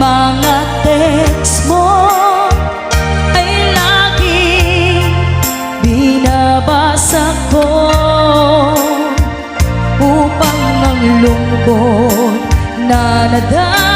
mga text mo ay laging binabasa ko upang ang lungkot na nadama